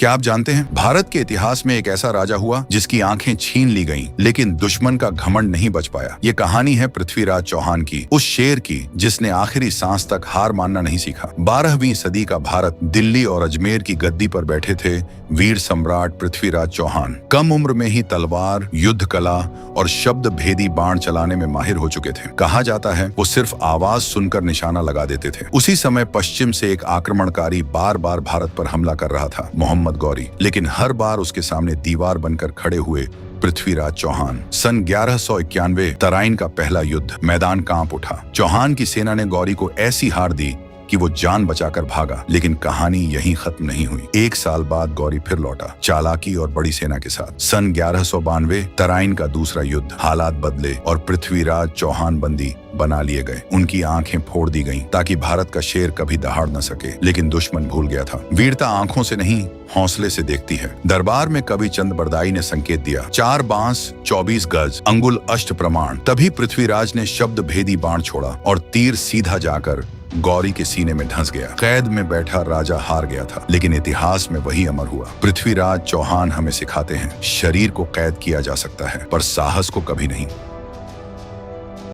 क्या आप जानते हैं भारत के इतिहास में एक ऐसा राजा हुआ जिसकी आंखें छीन ली गईं, लेकिन दुश्मन का घमंड नहीं बच पाया। ये कहानी है पृथ्वीराज चौहान की, उस शेर की जिसने आखिरी सांस तक हार मानना नहीं सीखा। 12वीं सदी का भारत, दिल्ली और अजमेर की गद्दी पर बैठे थे वीर सम्राट पृथ्वीराज चौहान। कम उम्र में ही तलवार, युद्ध कला और शब्द भेदी बाण चलाने में माहिर हो चुके थे। कहा जाता है वो सिर्फ आवाज सुनकर निशाना लगा देते थे। उसी समय पश्चिम से एक आक्रमणकारी बार बार भारत पर हमला कर रहा था, मोहम्मद गौरी, लेकिन हर बार उसके सामने दीवार बनकर खड़े हुए पृथ्वीराज चौहान। सन 1191 तराइन का पहला युद्ध, मैदान कांप उठा। चौहान की सेना ने गौरी को ऐसी हार दी कि वो जान बचाकर भागा, लेकिन कहानी यहीं खत्म नहीं हुई। एक साल बाद गौरी फिर लौटा, चालाकी और बड़ी सेना के साथ। सन 1192 तराइन का दूसरा युद्ध, हालात बदले और पृथ्वीराज चौहान बंदी बना लिए गए। उनकी आंखें फोड़ दी गईं ताकि भारत का शेर कभी दहाड़ न सके, लेकिन दुश्मन भूल गया था। वीरता आंखों से नहीं, हौसले से देखती है। दरबार में कवि चंद बरदाई ने संकेत दिया, 4 बांस 24 गज अंगुल अष्ट प्रमाण। तभी पृथ्वीराज ने शब्द भेदी बाण छोड़ा और तीर सीधा जाकर गौरी के सीने में धंस गया। कैद में बैठा राजा हार गया था, लेकिन इतिहास में वही अमर हुआ। पृथ्वीराज चौहान हमें सिखाते हैं, शरीर को कैद किया जा सकता है पर साहस को कभी नहीं।